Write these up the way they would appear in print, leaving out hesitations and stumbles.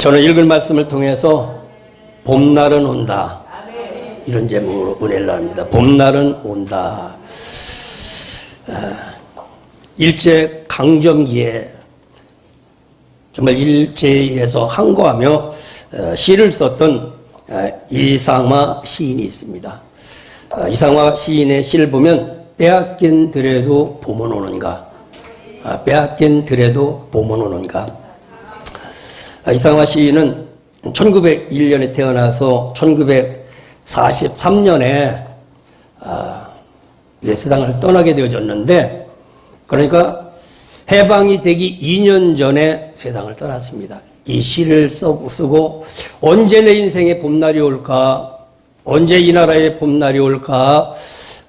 저는 읽은 말씀을 통해서 봄날은 온다, 이런 제목으로 은혜를 합니다. 봄날은 온다. 일제 강점기에 정말 일제에서 항거하며 시를 썼던 이상화 시인이 있습니다. 이상화 시인의 시를 보면 빼앗긴 들에도 봄은 오는가, 빼앗긴 들에도 봄은 오는가. 이상화 시인은 1901년에 태어나서 1943년에 세상을 떠나게 되어졌는데, 그러니까 해방이 되기 2년 전에 세상을 떠났습니다. 이 시를 쓰고 언제 내 인생에 봄날이 올까, 언제 이 나라에 봄날이 올까,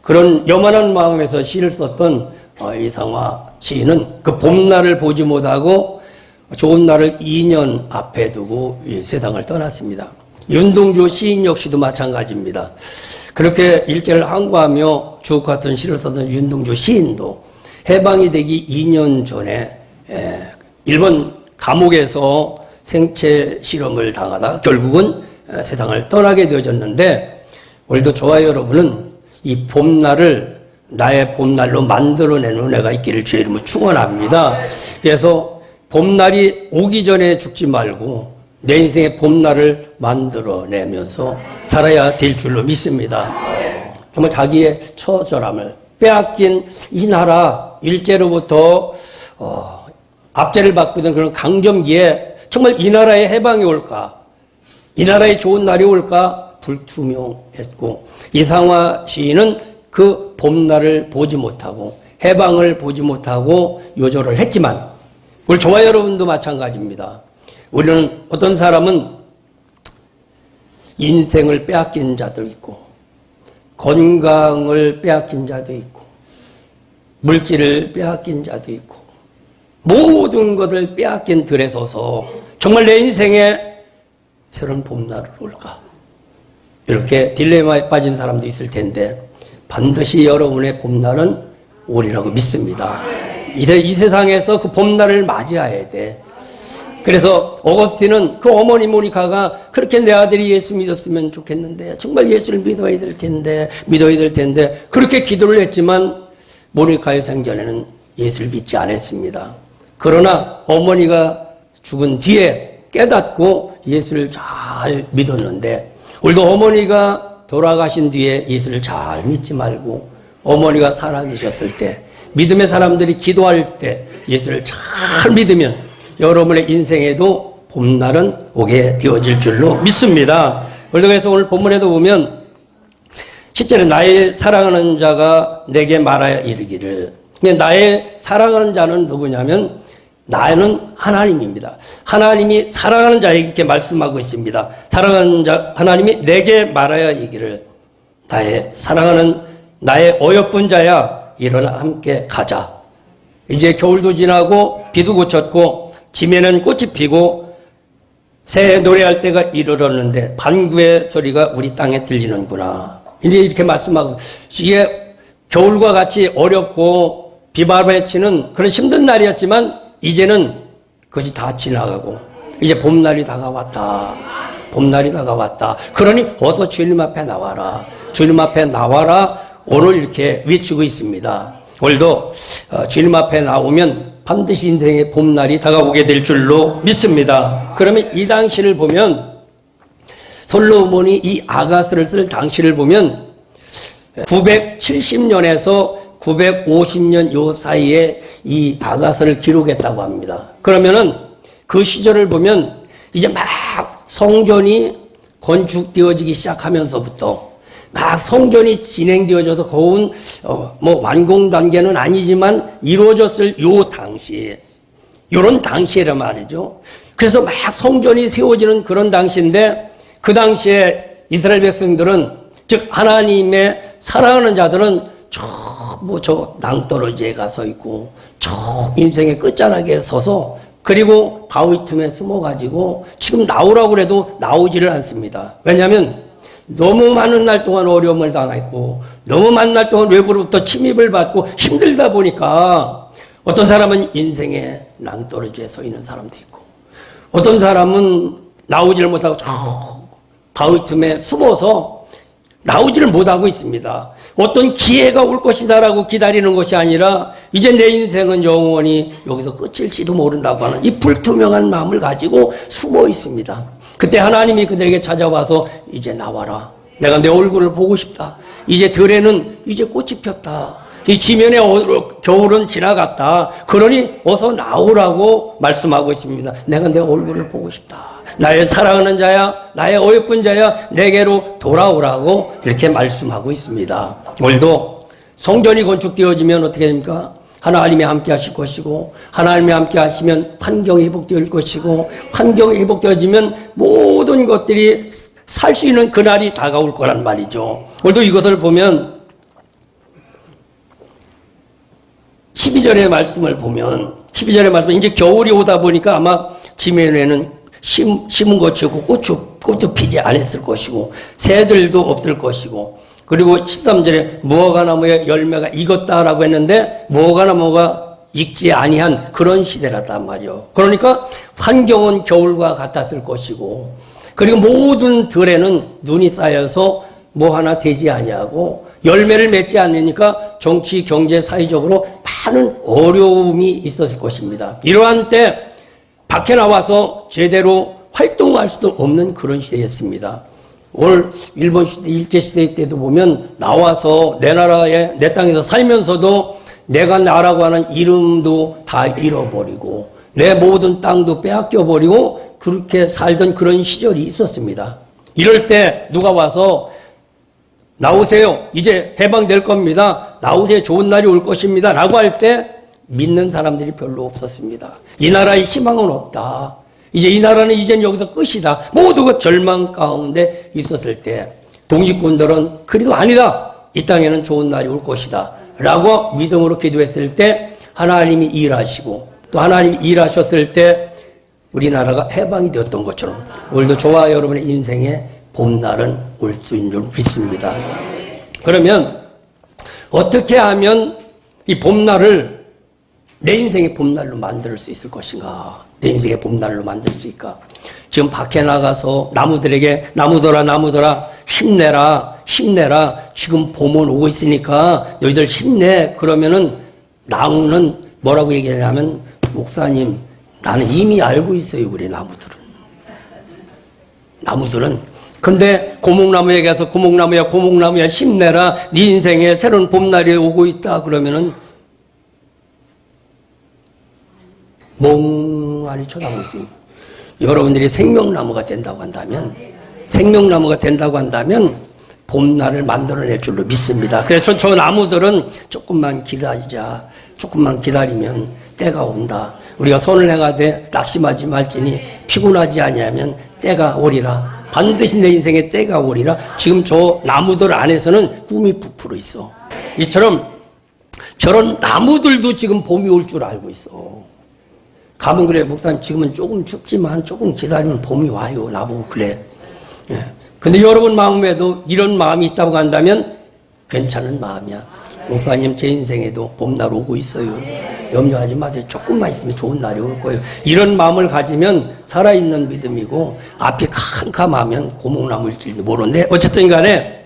그런 염원한 마음에서 시를 썼던 이상화 시인은 그 봄날을 보지 못하고 좋은 날을 2년 앞에 두고 이 세상을 떠났습니다. 윤동주 시인 역시도 마찬가지입니다. 그렇게 일제를 항거하며 주옥 같은 시를 썼던 윤동주 시인도 해방이 되기 2년 전에 일본 감옥에서 생체 실험을 당하다 결국은 세상을 떠나게 되어졌는데, 오늘도 저와 여러분은 이 봄날을 나의 봄날로 만들어내는 은혜가 있기를 주의 이름으로 축원합니다. 그래서 봄날이 오기 전에 죽지 말고 내 인생의 봄날을 만들어내면서 살아야 될 줄로 믿습니다. 정말 자기의 처절함을 빼앗긴 이 나라, 일제로부터 압제를 받고 있는 그런 강점기에 정말 이 나라의 해방이 올까, 이 나라의 좋은 날이 올까 불투명했고, 이상화 시인은 그 봄날을 보지 못하고 해방을 보지 못하고 요절을 했지만, 우리 저와 여러분도 마찬가지입니다. 우리는 어떤 사람은 인생을 빼앗긴 자도 있고, 건강을 빼앗긴 자도 있고, 물질을 빼앗긴 자도 있고, 모든 것을 빼앗긴 들에 서서 정말 내 인생에 새로운 봄날을 올까, 이렇게 딜레마에 빠진 사람도 있을 텐데, 반드시 여러분의 봄날은 오리라고 믿습니다. 이 세상에서 그 봄날을 맞이해야 돼. 그래서 어거스틴은 그 어머니 모니카가 그렇게 내 아들이 예수 믿었으면 좋겠는데, 정말 예수를 믿어야 될 텐데 그렇게 기도를 했지만 모니카의 생전에는 예수를 믿지 않았습니다. 그러나 어머니가 죽은 뒤에 깨닫고 예수를 잘 믿었는데, 우리도 어머니가 돌아가신 뒤에 예수를 잘 믿지 말고 어머니가 살아계셨을 때, 믿음의 사람들이 기도할 때 예수를 잘 믿으면 여러분의 인생에도 봄날은 오게 되어질 줄로 믿습니다. 그래서 오늘 본문에도 보면 10절에 나의 사랑하는 자가 내게 말하여 이르기를, 나의 사랑하는 자는 누구냐면 나는 하나님입니다. 하나님이 사랑하는 자에게 이렇게 말씀하고 있습니다. 사랑하는 자 하나님이 내게 말하여 이르기를, 나의 사랑하는 나의 어여쁜 자야, 일어나 함께 가자. 이제 겨울도 지나고 비도 그쳤고 지면은 꽃이 피고 새 노래할 때가 이르렀는데 반구의 소리가 우리 땅에 들리는구나. 이제 이렇게 말씀하고, 이게 겨울과 같이 어렵고 비바람에 치는 그런 힘든 날이었지만 이제는 그것이 다 지나가고 이제 봄날이 다가왔다. 봄날이 다가왔다. 그러니 어서 주님 앞에 나와라. 주님 앞에 나와라. 오늘 이렇게 외치고 있습니다. 오늘도 주님 앞에 나오면 반드시 인생의 봄날이 다가오게 될 줄로 믿습니다. 그러면 이 당시를 보면, 솔로몬이 이 아가스를 쓸 당시를 보면 970년에서 950년 요 사이에 이 아가스를 기록했다고 합니다. 그러면은 그 시절을 보면 이제 막 성전이 건축되어지기 시작하면서부터 막 성전이 진행되어져서 거운 완공 단계는 아니지만 이루어졌을 요 당시에, 요런 당시에란 말이죠. 그래서 막 성전이 세워지는 그런 당시인데, 그 당시에 이스라엘 백성들은, 즉 하나님의 사랑하는 자들은 저 낭떠러지에 가서 있고 저 인생의 끝자락에 서서, 그리고 바위 틈에 숨어가지고 지금 나오라고 그래도 나오지를 않습니다. 왜냐하면 너무 많은 날 동안 어려움을 당했고 너무 많은 날 동안 외부로부터 침입을 받고 힘들다 보니까 어떤 사람은 인생의 낭떠러지에 서 있는 사람도 있고, 어떤 사람은 나오지를 못하고 저 바위 틈에 숨어서 나오지를 못하고 있습니다. 어떤 기회가 올 것이다라고 기다리는 것이 아니라 이제 내 인생은 영원히 여기서 끝일지도 모른다고 하는 이 불투명한 마음을 가지고 숨어 있습니다. 그때 하나님이 그들에게 찾아와서 이제 나와라. 내가 내 얼굴을 보고 싶다. 이제 들에는 이제 꽃이 폈다. 이 지면의 겨울은 지나갔다. 그러니 어서 나오라고 말씀하고 있습니다. 내가 내 얼굴을 보고 싶다. 나의 사랑하는 자야, 나의 어여쁜 자야, 내게로 돌아오라고 이렇게 말씀하고 있습니다. 오늘도 성전이 건축되어지면 어떻게 됩니까? 하나님이 함께 하실 것이고, 하나님이 함께 하시면 환경이 회복될 것이고, 환경이 회복되어지면 모든 것들이 살 수 있는 그날이 다가올 거란 말이죠. 오늘도 이것을 보면 12절의 말씀을 보면 12절의 말씀 이제 겨울이 오다 보니까 아마 지면에는 심은 것이고 꽃도 피지 않았을 것이고 새들도 없을 것이고 그리고 13절에 무화과나무의 열매가 익었다라고 했는데 무화과나무가 익지 아니한 그런 시대라단 말이요. 그러니까 환경은 겨울과 같았을 것이고 그리고 모든 들에는 눈이 쌓여서 뭐 하나 되지 아니하고 열매를 맺지 않으니까 정치, 경제, 사회적으로 많은 어려움이 있었을 것입니다. 이러한 때 밖에 나와서 제대로 활동할 수도 없는 그런 시대였습니다. 오늘 일본 시대, 일제시대 때도 보면 나와서 내 나라에, 내 땅에서 살면서도 내가 나라고 하는 이름도 다 잃어버리고 내 모든 땅도 빼앗겨버리고 그렇게 살던 그런 시절이 있었습니다. 이럴 때 누가 와서 나오세요. 이제 해방될 겁니다. 나오세요. 좋은 날이 올 것입니다. 라고 할 때 믿는 사람들이 별로 없었습니다. 이 나라에 희망은 없다. 이제 이 나라는 이젠 여기서 끝이다. 모두가 절망 가운데 있었을 때 독립군들은 그래도 아니다. 이 땅에는 좋은 날이 올 것이다. 라고 믿음으로 기도했을 때 하나님이 일하시고 또 하나님이 일하셨을 때 우리나라가 해방이 되었던 것처럼 오늘도 저와 여러분의 인생에 봄날은 올 수 있는 줄 믿습니다. 그러면 어떻게 하면 이 봄날을 내 인생의 봄날로 만들 수 있을 것인가? 내 인생의 봄날로 만들 수 있을까? 지금 밖에 나가서 나무들에게 나무들아 힘내라 지금 봄은 오고 있으니까 너희들 힘내. 그러면은 나무는 뭐라고 얘기하냐면 목사님 나는 이미 알고 있어요. 우리 나무들은 근데 고목나무에게 가서 고목나무야 힘내라. 네 인생에 새로운 봄날이 오고 있다. 그러면은 멍하니 쳐다보고 있어요. 여러분들이 생명나무가 된다고 한다면 봄날을 만들어낼 줄로 믿습니다. 그래서 저 나무들은 조금만 기다리면 때가 온다. 우리가 손을 행하되 낙심하지 말지니 피곤하지 아니하면 때가 오리라. 반드시 내 인생에 때가 오리라. 지금 저 나무들 안에서는 꿈이 부풀어 있어. 이처럼 저런 나무들도 지금 봄이 올 줄 알고 있어. 가면 그래, 목사님 지금은 조금 춥지만 조금 기다리면 봄이 와요. 나보고 그래. 예. 근데 여러분 마음에도 이런 마음이 있다고 한다면 괜찮은 마음이야. 목사님 제 인생에도 봄날 오고 있어요. 염려하지 마세요. 조금만 있으면 좋은 날이 올 거예요. 이런 마음을 가지면 살아있는 믿음이고 앞이 캄캄하면 고목나무일지도 모르는데 어쨌든 간에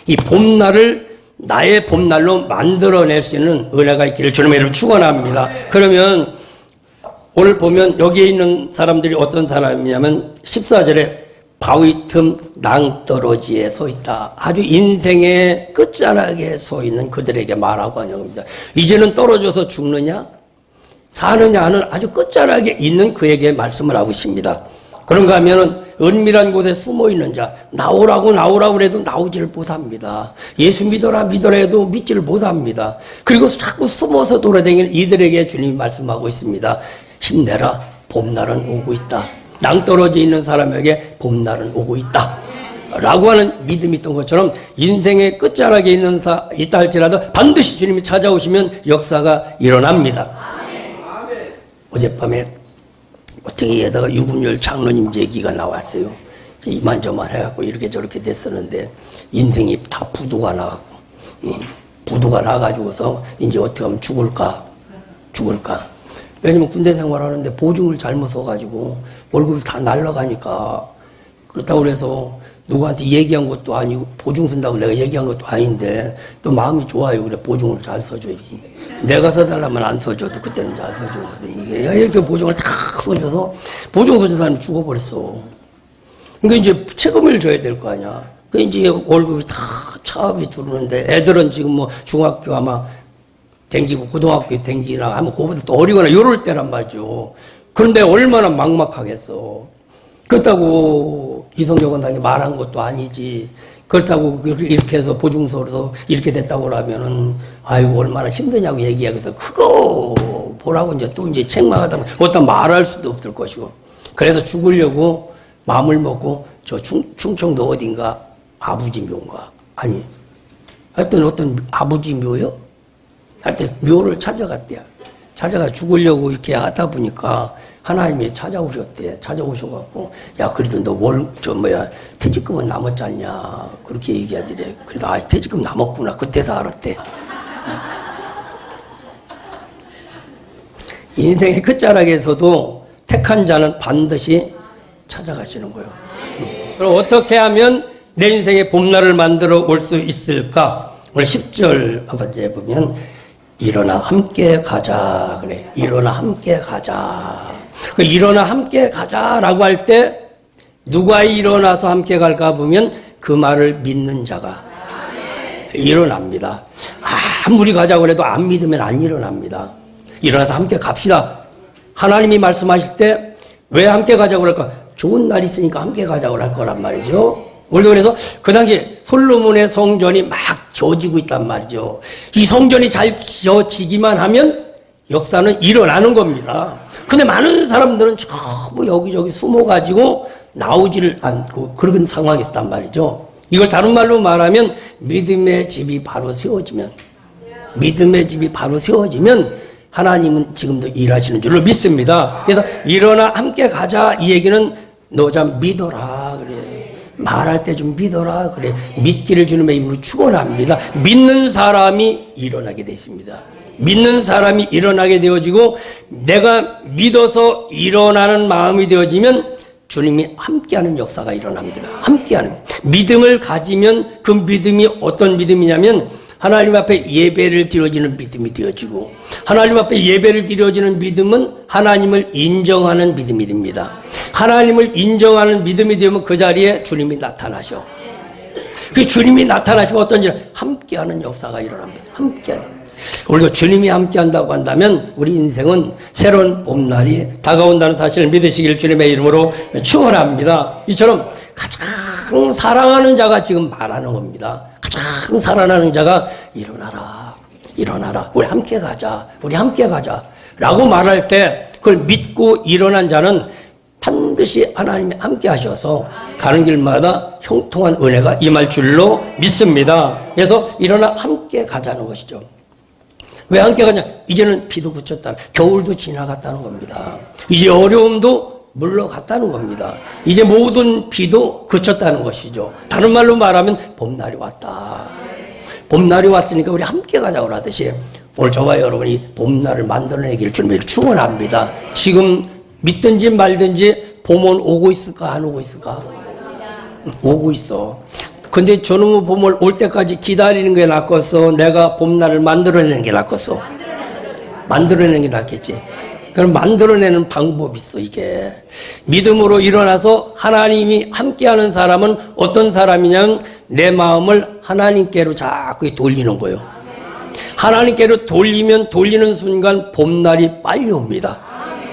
이 봄날을 나의 봄날로 만들어낼 수 있는 은혜가 있기를 주님의 이름으로 축원합니다. 그러면 오늘 보면 여기에 있는 사람들이 어떤 사람이냐면 14절에 바위 틈 낭떠러지에 서 있다. 아주 인생의 끝자락에 서 있는 그들에게 말하고 하는 겁니다. 이제는 떨어져서 죽느냐? 사느냐 하는 아주 끝자락에 있는 그에게 말씀을 하고 있습니다. 그런가 하면은 은밀한 곳에 숨어 있는 자, 나오라고 해도 나오지를 못합니다. 예수 믿어라 해도 믿지를 못합니다. 그리고 자꾸 숨어서 돌아다니는 이들에게 주님이 말씀하고 있습니다. 힘내라, 봄날은 오고 있다. 낭떠러져 있는 사람에게 봄날은 오고 있다. 라고 하는 믿음이 있던 것처럼 인생의 끝자락에 있다 할지라도 반드시 주님이 찾아오시면 역사가 일어납니다. 어젯밤에 어떻게 에다가 유금열 장로님 얘기가 나왔어요. 이만저만 해갖고 이렇게 저렇게 됐었는데 인생이 다 부도가 나갖고 부도가 나가지고서 이제 어떻게 하면 죽을까. 왜냐면 군대 생활하는데 보증을 잘못 써가지고 월급이 다 날라가니까. 그렇다고 그래서 누구한테 얘기한 것도 아니고 보증 쓴다고 내가 얘기한 것도 아닌데 또 마음이 좋아요. 그래 보증을 잘 써줘야지. 내가 써달라면 안 써줘도 그때는 잘 써줘거든. 이게 이렇게 보증을 다 써줘서 보증 써준 사람이 죽어버렸어. 그러니까 이제 책임을 져야 될 거 아니야. 그 이제 월급이 다 차압이 들어오는데 애들은 지금 뭐 중학교 아마 댕기고 고등학교 댕기나 하면 그거보다 또 어리거나 이럴 때란 말이죠. 그런데 얼마나 막막하겠어. 그렇다고 이성경 원장이 말한 것도 아니지. 그렇다고 이렇게 해서 보증서로서 이렇게 됐다고 그러면은 아이고 얼마나 힘드냐고 얘기하면서 그거 보라고 이제 또 이제 책망하다 보면 어떤 말할 수도 없을 것이고. 그래서 죽으려고 마음을 먹고 저 충청도 어딘가 아버지 묘인가 아니 하여튼 어떤 아버지 묘요? 하여튼 묘를 찾아갔대요. 찾아가 죽으려고 이렇게 하다 보니까 하나님이 찾아오셨대. 찾아오셔갖고, 야, 그래도 너 퇴직금은 남았지 않냐. 그렇게 얘기하더래. 그래서, 퇴직금 남았구나. 그때서 알았대. 인생의 끝자락에서도 택한 자는 반드시 찾아가시는 거예요. 그럼 어떻게 하면 내 인생의 봄날을 만들어 올 수 있을까? 오늘 10절 아버지에 보면, 일어나 함께 가자. 그래. 일어나 함께 가자. 일어나 함께 가자라고 할 때 누가 일어나서 함께 갈까 보면 그 말을 믿는 자가 일어납니다. 아무리 가자고 해도 안 믿으면 안 일어납니다. 일어나서 함께 갑시다. 하나님이 말씀하실 때 왜 함께 가자고 할까? 좋은 날 있으니까 함께 가자고 할 거란 말이죠. 우리도 그래서 그 당시 솔로몬의 성전이 막 지어지고 있단 말이죠. 이 성전이 잘 지어지기만 하면 역사는 일어나는 겁니다. 근데 많은 사람들은 전부 여기저기 숨어가지고 나오지를 않고 그런 상황이 있단 말이죠. 이걸 다른 말로 말하면 믿음의 집이 바로 세워지면 하나님은 지금도 일하시는 줄로 믿습니다. 그래서 일어나 함께 가자 이 얘기는 너 좀 믿어라 그래. 말할 때 좀 믿어라 그래. 믿기를 주님의 입으로 축원합니다. 믿는 사람이 일어나게 되어 있습니다. 믿는 사람이 일어나게 되어지고 내가 믿어서 일어나는 마음이 되어지면 주님이 함께하는 역사가 일어납니다. 함께하는 믿음을 가지면 그 믿음이 어떤 믿음이냐면 하나님 앞에 예배를 드려지는 믿음이 되어지고 하나님 앞에 예배를 드려지는 믿음은 하나님을 인정하는 믿음이 됩니다. 하나님을 인정하는 믿음이 되면 그 자리에 주님이 나타나셔. 그 주님이 나타나시면 어떤 일 함께하는 역사가 일어납니다. 함께하는. 우리가 주님이 함께한다고 한다면 우리 인생은 새로운 봄날이 다가온다는 사실을 믿으시길 주님의 이름으로 축원합니다. 이처럼 가장 사랑하는 자가 지금 말하는 겁니다. 가장 사랑하는 자가 일어나라. 우리 함께 가자. 라고 말할 때 그걸 믿고 일어난 자는 반드시 하나님이 함께 하셔서 가는 길마다 형통한 은혜가 임할 줄로 믿습니다. 그래서 일어나 함께 가자는 것이죠. 왜 함께 가냐? 이제는 비도 그쳤다. 겨울도 지나갔다는 겁니다. 이제 어려움도 물러갔다는 겁니다. 이제 모든 비도 그쳤다는 것이죠. 다른 말로 말하면 봄날이 왔다. 봄날이 왔으니까 우리 함께 가자고 하듯이 오늘 저와 여러분이 봄날을 만들어내기를 주님을 축원합니다. 지금 믿든지 말든지 봄은 오고 있을까 안 오고 있을까? 오고 있어. 근데 저놈의 봄을 올 때까지 기다리는 게 낫겠어? 내가 봄날을 만들어내는 게 낫겠어? 만들어내는 게 낫겠지. 그럼 만들어내는 방법이 있어, 이게. 믿음으로 일어나서 하나님이 함께하는 사람은 어떤 사람이냐면 내 마음을 하나님께로 자꾸 돌리는 거예요. 하나님께로 돌리는 순간 봄날이 빨리 옵니다.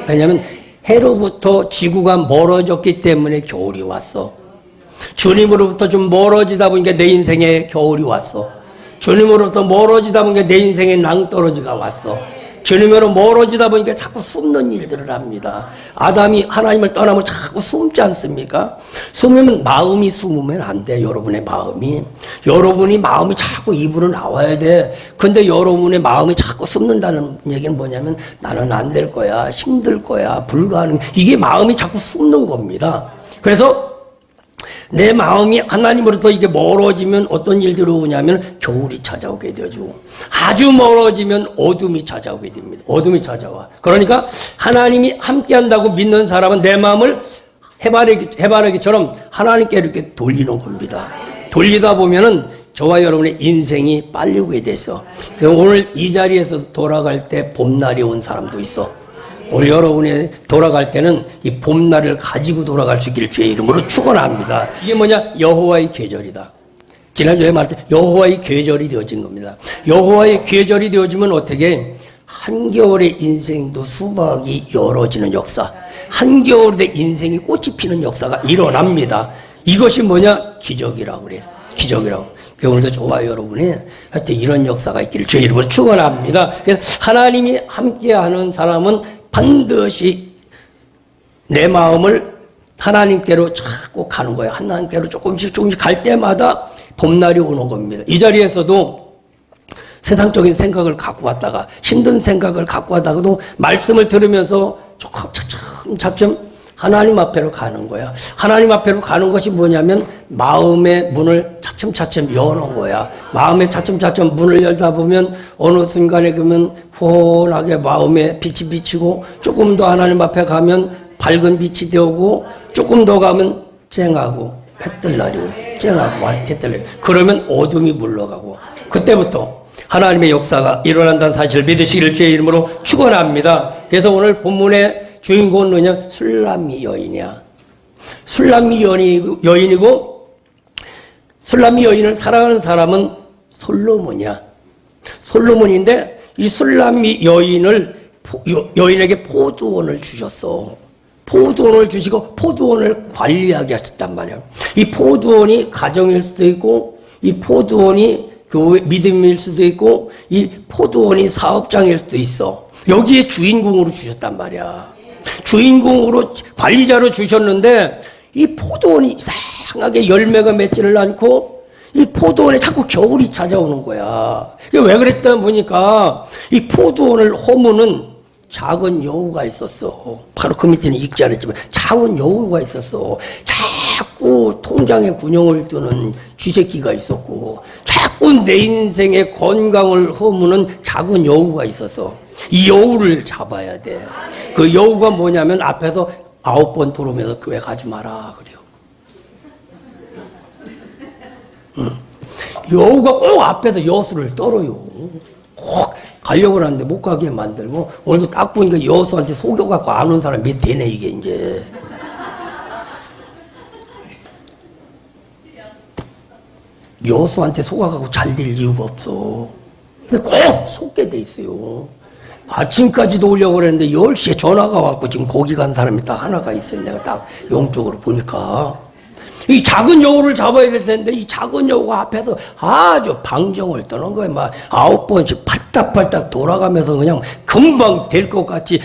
왜냐하면 해로부터 지구가 멀어졌기 때문에 겨울이 왔어. 주님으로부터 좀 멀어지다 보니까 내 인생에 겨울이 왔어. 주님으로부터 멀어지다 보니까 내 인생에 낭떠러지가 왔어. 주님으로 멀어지다 보니까 자꾸 숨는 일들을 합니다. 아담이 하나님을 떠나면 자꾸 숨지 않습니까? 숨으면 마음이 숨으면 안 돼. 여러분의 마음이 자꾸 입으로 나와야 돼. 근데 여러분의 마음이 자꾸 숨는다는 얘기는 뭐냐면 나는 안 될 거야, 힘들 거야, 불가능. 이게 마음이 자꾸 숨는 겁니다. 그래서 내 마음이 하나님으로부터 이게 멀어지면 어떤 일들이 오냐면 겨울이 찾아오게 되죠. 아주 멀어지면 어둠이 찾아오게 됩니다. 어둠이 찾아와. 그러니까 하나님이 함께한다고 믿는 사람은 내 마음을 해바라기처럼 하나님께 이렇게 돌리는 겁니다. 돌리다 보면은 저와 여러분의 인생이 빨리 오게 됐어. 오늘 이 자리에서 돌아갈 때 봄날이 온 사람도 있어. 오늘 여러분이 돌아갈 때는 이 봄날을 가지고 돌아갈 수 있기를 주의 이름으로 축원합니다. 이게 뭐냐? 여호와의 계절이다. 지난주에 말했듯이 여호와의 계절이 되어진 겁니다. 여호와의 계절이 되어지면 어떻게? 한겨울의 인생도 수박이 열어지는 역사, 한겨울의 인생이 꽃이 피는 역사가 일어납니다. 이것이 뭐냐? 기적이라고 그래요. 기적이라고. 오늘도 저와 여러분이 하여튼 이런 역사가 있기를 주의 이름으로 축원합니다. 그래서 하나님이 함께하는 사람은 반드시 내 마음을 하나님께로 자꾸 가는 거예요. 하나님께로 조금씩 갈 때마다 봄날이 오는 겁니다. 이 자리에서도 세상적인 생각을 갖고 왔다가 힘든 생각을 갖고 왔다가도 말씀을 들으면서 차츰 하나님 앞에로 가는 거야. 하나님 앞에로 가는 것이 뭐냐면 마음의 문을 차츰 여는 거야. 마음에 차츰 문을 열다 보면 어느 순간에 그러면 훤하게 마음에 빛이 비치고 조금 더 하나님 앞에 가면 밝은 빛이 되고 조금 더 가면 쨍하고 해뜰 날이 오요. 쨍하고 해뜰 날이. 그러면 어둠이 물러가고 그때부터 하나님의 역사가 일어난다는 사실을 믿으시기를 주의 이름으로 축원합니다. 그래서 오늘 본문의 주인공은 뭐냐? 술람미 여인이야. 술람미 여인이고 술람미 여인을 사랑하는 사람은 솔로몬이야. 솔로몬인데 이 술람미 여인에게 포도원을 주셨어. 포도원을 주시고 포도원을 관리하게 하셨단 말이야. 이 포도원이 가정일 수도 있고 이 포도원이 교회 믿음일 수도 있고 이 포도원이 사업장일 수도 있어. 여기에 주인공으로 주셨단 말이야. 주인공으로 관리자로 주셨는데 이 포도원이 이상하게 열매가 맺지를 않고 이 포도원에 자꾸 겨울이 찾아오는 거야. 왜 그랬다 보니까 이 포도원을 허무는 작은 여우가 있었어. 바로 그 밑에는 읽지 않았지만 작은 여우가 있었어. 자꾸 통장에 군용을 뜨는 쥐새끼가 있었고 자꾸 내 인생의 건강을 허무는 작은 여우가 있었어. 이 여우를 잡아야 돼. 그 여우가 뭐냐면 앞에서 9번 돌으면서 교회 가지 마라 그래요. 여우가 꼭 앞에서 여수를 떨어요. 꼭 가려고 하는데 못 가게 만들고 오늘도 딱 보니까 여수한테 속여갖고 안 온 사람 몇 대네 이게 이제. 여수한테 속아가고 잘 될 이유가 없어. 근데 꼭 속게 돼 있어요. 아침까지도 오려고 그랬는데 10시에 전화가 왔고 지금 거기 간 사람이 딱 하나가 있어요. 내가 딱 영적으로 보니까. 이 작은 여우를 잡아야 될 텐데 이 작은 여우가 앞에서 아주 방정을 떠는 거예요. 막 9번씩 팔딱팔딱 돌아가면서 그냥 금방 될 것 같이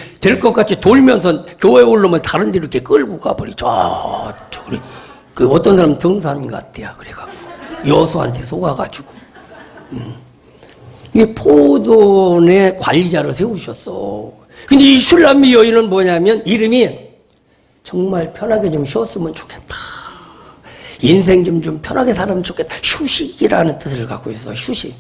돌면서 교회 올라오면 다른 데로 이렇게 끌고 가버리죠. 저기 그 어떤 사람은 등산 같대요. 그래갖고 여수한테 속아가지고 이 포도원의 관리자로 세우셨어. 근데 이 술람미 여인은 뭐냐면 이름이 정말 편하게 좀 쉬었으면 좋겠다. 인생 좀 편하게 살면 좋겠다. 휴식이라는 뜻을 갖고 있어. 휴식.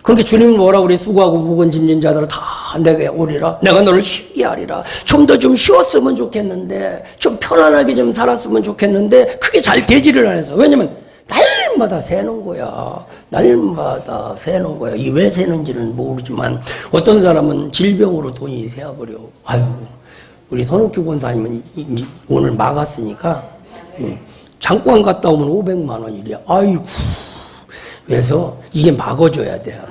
그러니까 주님은 뭐라고 그래? 수고하고 무거운 짐진 자들아 다 내게 오리라. 내가 너를 쉬게 하리라. 좀 더 좀 쉬었으면 좋겠는데 좀 편안하게 좀 살았으면 좋겠는데 그게 잘 되지를 않아서. 왜냐면 날마다 새는 거야. 날마다 새는 거야. 이 왜 새는지는 모르지만 어떤 사람은 질병으로 돈이 새어버려. 아유, 우리 손옥규 권사님은 오늘 막았으니까 장관 갔다 오면 500만 원이래. 아이고. 그래서 이게 막아줘야 돼요.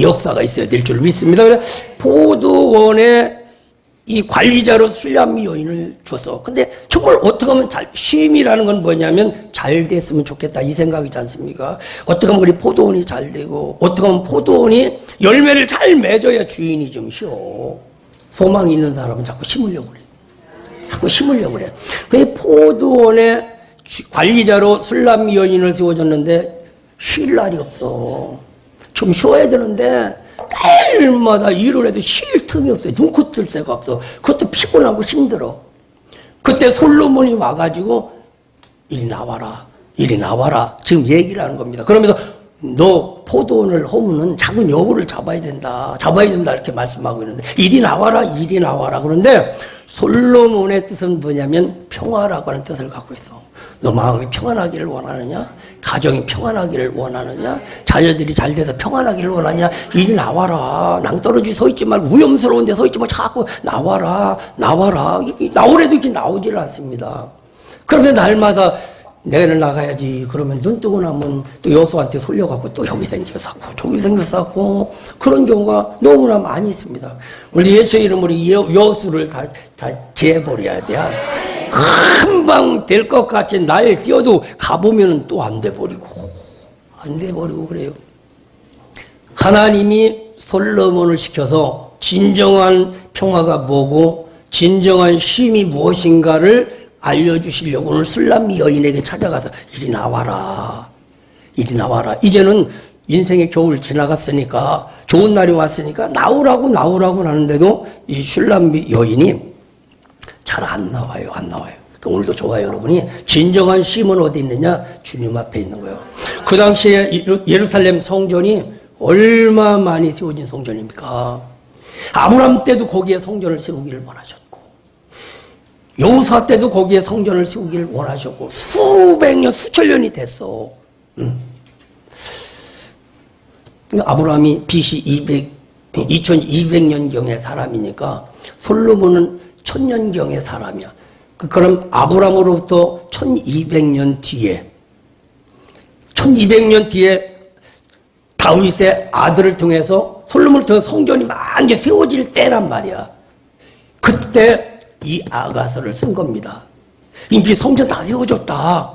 역사가 있어야 될 줄 믿습니다. 그래서 포도원에 이 관리자로 술람미 여인을 줬어. 근데 정말 어떻게 하면 쉼이라는 건 뭐냐면 잘 됐으면 좋겠다 이 생각이지 않습니까? 어떻게 하면 우리 포도원이 잘 되고 어떻게 하면 포도원이 열매를 잘 맺어야 주인이 좀 쉬어. 소망이 있는 사람은 자꾸 심으려고 그래. 자꾸 심으려고 그래. 그 포도원의 관리자로 술람미 여인을 세워줬는데 쉴 날이 없어. 좀 쉬어야 되는데 날마다 일을 해도 쉴 틈이 없어요. 눈코 뜰 새가 없어. 그것도 피곤하고 힘들어. 그때 솔로몬이 와가지고 이리 나와라. 이리 나와라. 지금 얘기를 하는 겁니다. 그러면서 너 포도원을 허무는 작은 여우를 잡아야 된다. 잡아야 된다. 이렇게 말씀하고 있는데 이리 나와라. 이리 나와라. 그런데 솔로몬의 뜻은 뭐냐면 평화라고 하는 뜻을 갖고 있어. 너 마음이 평안하기를 원하느냐? 가정이 평안하기를 원하느냐? 자녀들이 잘 돼서 평안하기를 원하냐? 이리 나와라. 낭떠러지 서 있지 말고 위험스러운 데 서 있지 말고 자꾸 나와라. 나와라. 나오래도 이렇게 나오지를 않습니다. 그러면 날마다 내일 나가야지. 그러면 눈 뜨고 나면 또 여수한테 솔려갖고 또 여기 생겨서 고 저기 생겨서 고 그런 경우가 너무나 많이 있습니다. 우리 예수 이름으로 여수를 다 재버려야 돼. 금방 될 것 같이 날 뛰어도 가보면 또 안 돼버리고 그래요. 하나님이 솔로몬을 시켜서 진정한 평화가 뭐고 진정한 쉼이 무엇인가를 알려주시려고 오늘 술람 여인에게 찾아가서 이리 나와라. 이리 나와라. 이제는 인생의 겨울 지나갔으니까 좋은 날이 왔으니까 나오라고 하는데도 이 술람 여인이 잘 안 나와요. 그러니까 오늘도 좋아요, 여러분이. 진정한 쉼은 어디 있느냐? 주님 앞에 있는 거예요. 그 당시에 예루살렘 성전이 얼마 많이 세워진 성전입니까? 아브람 때도 거기에 성전을 세우기를 원하셨고 여호사 때도 거기에 성전을 세우기를 원하셨고 수백 년, 수천 년이 됐어. 아브라함이 BC 2200년경의 사람이니까 솔로몬은 1000년경의 사람이야. 그럼 아브라함으로부터 1200년 뒤에 다윗의 아들을 통해서 솔로몬을 통해서 성전이 많이 세워질 때란 말이야. 그때 이 아가서를 쓴 겁니다. 이제 성전 다 세워졌다.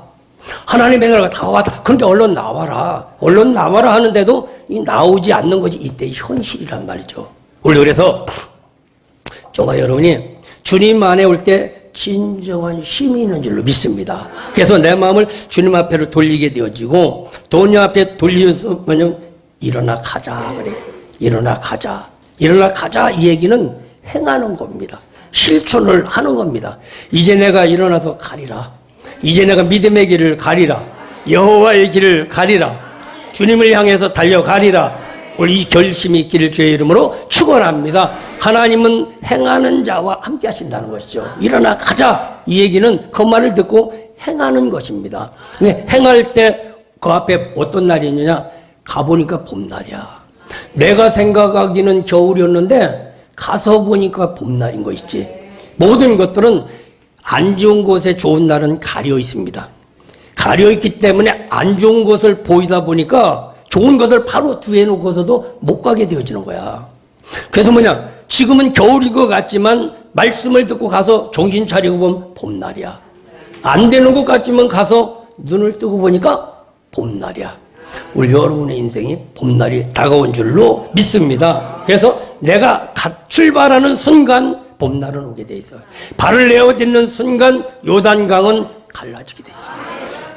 하나님의 나라가 다 왔다. 그런데 얼른 나와라 하는데도 나오지 않는 것이 이때의 현실이란 말이죠. 원래 그래서 저와 여러분이 주님 안에 올 때 진정한 힘이 있는 줄로 믿습니다. 그래서 내 마음을 주님 앞에로 돌리게 되어지고 도녀 앞에 돌리면서 일어나 가자 그래. 일어나 가자 이 얘기는 행하는 겁니다. 실천을 하는 겁니다. 이제 내가 일어나서 가리라. 이제 내가 믿음의 길을 가리라. 여호와의 길을 가리라. 주님을 향해서 달려가리라. 우리 이 결심이 있기를 주의 이름으로 축원합니다. 하나님은 행하는 자와 함께 하신다는 것이죠. 일어나 가자 이 얘기는 그 말을 듣고 행하는 것입니다. 근데 행할 때 그 앞에 어떤 날이 있느냐? 가보니까 봄날이야. 내가 생각하기는 겨울이었는데 가서 보니까 봄날인 거 있지. 모든 것들은 안 좋은 곳에 좋은 날은 가려 있습니다. 가려 있기 때문에 안 좋은 것을 보이다 보니까 좋은 것을 바로 뒤에 놓고서도 못 가게 되어지는 거야. 그래서 지금은 겨울인 것 같지만 말씀을 듣고 가서 정신 차리고 보면 봄날이야. 안 되는 것 같지만 가서 눈을 뜨고 보니까 봄날이야. 우리 여러분의 인생이 봄날이 다가온 줄로 믿습니다. 그래서 내가 출발하는 순간 봄날은 오게 돼 있어요. 발을 내어딛는 순간 요단강은 갈라지게 돼 있어요.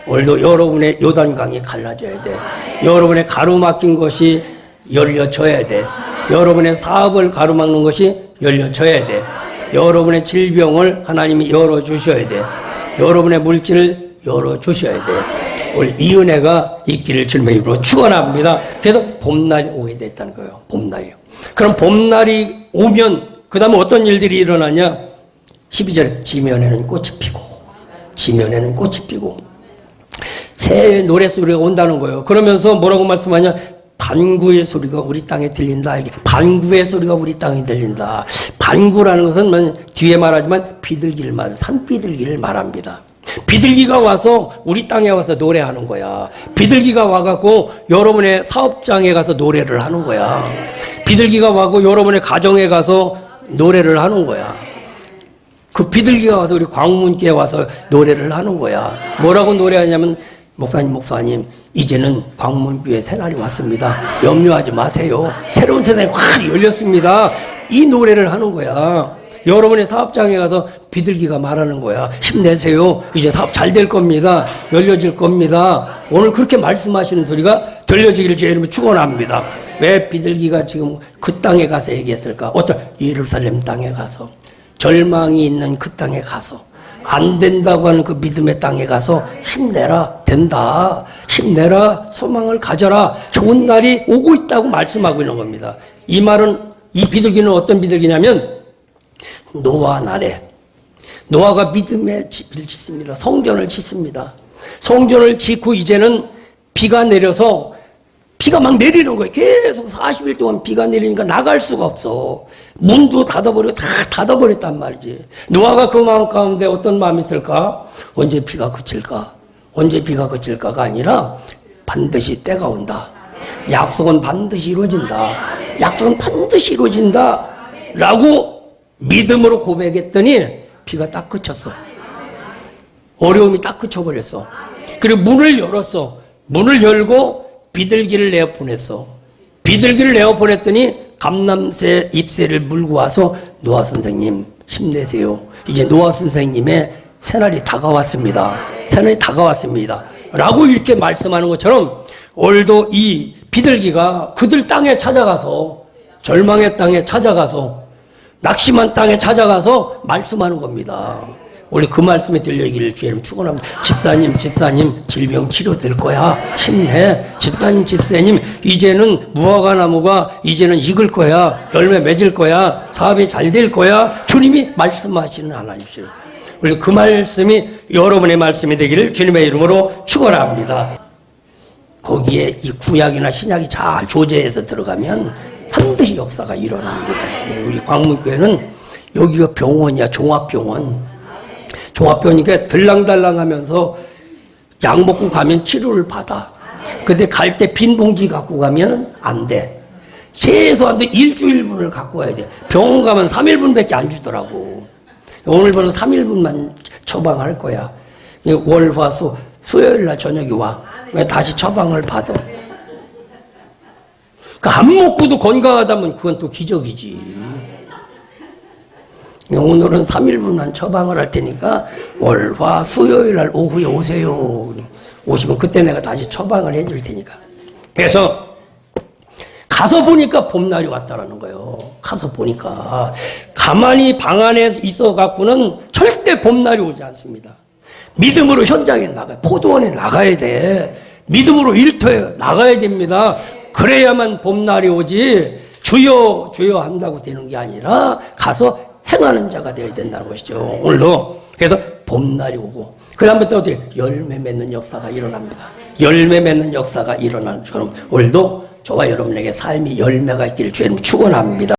오늘도 여러분의 요단강이 갈라져야 돼. 여러분의 가로막힌 것이 열려져야 돼. 여러분의 사업을 가로막는 것이 열려져야 돼. 여러분의 질병을 하나님이 열어주셔야 돼. 여러분의 물질을 열어주셔야 돼. 오늘 이 은혜가 있기를 주님의 이름으로 축원합니다. 그래서 봄날이 오게 됐다는 거예요. 봄날이요. 그럼 봄날이 오면 그 다음에 어떤 일들이 일어나냐? 12절 지면에는 꽃이 피고 새 노랫소리가 온다는 거예요. 그러면서 뭐라고 말씀하냐? 반구의 소리가 우리 땅에 들린다. 반구의 소리가 우리 땅에 들린다. 반구라는 것은 뒤에 말하지만 산비둘기를 말합니다. 비둘기가 와서 우리 땅에 와서 노래하는 거야. 비둘기가 와갖고 여러분의 사업장에 가서 노래를 하는 거야. 비둘기가 와고 여러분의 가정에 가서 노래를 하는 거야. 그 비둘기가 와서 우리 광문교에 와서 노래를 하는 거야. 뭐라고 노래하냐면 목사님 이제는 광문교회 새날이 왔습니다. 염려하지 마세요. 새로운 세상이 확 열렸습니다. 이 노래를 하는 거야. 여러분의 사업장에 가서 비둘기가 말하는 거야. 힘내세요. 이제 사업 잘 될 겁니다. 열려질 겁니다. 오늘 그렇게 말씀하시는 소리가 들려지기를 제 이름으로 축원합니다. 왜 비둘기가 지금 그 땅에 가서 얘기했을까? 어떤 예루살렘 땅에 가서 절망이 있는 그 땅에 가서 안 된다고 하는 그 믿음의 땅에 가서 힘내라, 된다. 힘내라, 소망을 가져라. 좋은 날이 오고 있다고 말씀하고 있는 겁니다. 이 말은, 이 비둘기는 어떤 비둘기냐면 노아 날에 노아가 믿음의 집을 짓습니다. 성전을 짓습니다. 성전을 짓고 이제는 비가 내려서 비가 막 내리는 거예요. 계속 40일 동안 비가 내리니까 나갈 수가 없어. 문도 닫아버리고 다 닫아버렸단 말이지. 노아가 그 마음 가운데 어떤 마음이 있을까? 언제 비가 그칠까? 언제 비가 그칠까가 아니라 반드시 때가 온다. 약속은 반드시 이루어진다. 약속은 반드시 이루어진다. 라고 믿음으로 고백했더니 비가 딱 그쳤어. 어려움이 딱 그쳐버렸어. 그리고 문을 열었어. 문을 열고 비둘기를 내어 보냈어. 비둘기를 내어 보냈더니 감람새 잎새를 물고 와서 노아 선생님 힘내세요. 이제 노아 선생님의 새날이 다가왔습니다. 새날이 다가왔습니다. 라고 이렇게 말씀하는 것처럼 오늘도 이 비둘기가 그들 땅에 찾아가서 절망의 땅에 찾아가서 낙심한 땅에 찾아가서 말씀하는 겁니다. 원래 그 말씀에 들려기를 주님 축원합니다. 집사님 질병 치료될 거야. 힘내. 집사님 이제는 무화과 나무가 이제는 익을 거야. 열매 맺을 거야. 사업이 잘 될 거야. 주님이 말씀하시는 하나님이시죠. 원래 그 말씀이 여러분의 말씀이 되기를 주님의 이름으로 축원합니다. 거기에 이 구약이나 신약이 잘 조제해서 들어가면 반드시 역사가 일어납니다. 우리 광문교회는 여기가 병원이야. 종합병원. 종합병원이니까 들랑달랑하면서 약 먹고 가면 치료를 받아. 근데 갈 때 빈 봉지 갖고 가면 안 돼. 최소한도 일주일분을 갖고 와야 돼. 병원 가면 3일분밖에 안 주더라고. 오늘부터는 3일분만 처방할 거야. 월, 화, 수, 수요일 날 저녁에 와. 다시 처방을 받아. 안 먹고도 건강하다면 그건 또 기적이지. 오늘은 3일분만 처방을 할 테니까 월, 화, 수요일 날 오후에 오세요. 오시면 그때 내가 다시 처방을 해줄 테니까. 그래서 가서 보니까 봄날이 왔다라는 거예요. 가서 보니까. 가만히 방 안에 있어 갖고는 절대 봄날이 오지 않습니다. 믿음으로 현장에 나가요. 포도원에 나가야 돼. 믿음으로 일터에 나가야 됩니다. 그래야만 봄날이 오지 주여 주여 한다고 되는 게 아니라 가서 행하는 자가 되어야 된다는 것이죠. 오늘도 그래서 봄날이 오고 그 다음부터 어떻게 열매 맺는 역사가 일어납니다. 열매 맺는 역사가 일어나는 것처럼 오늘도 저와 여러분에게 삶이 열매가 있기를 주님 축원합니다.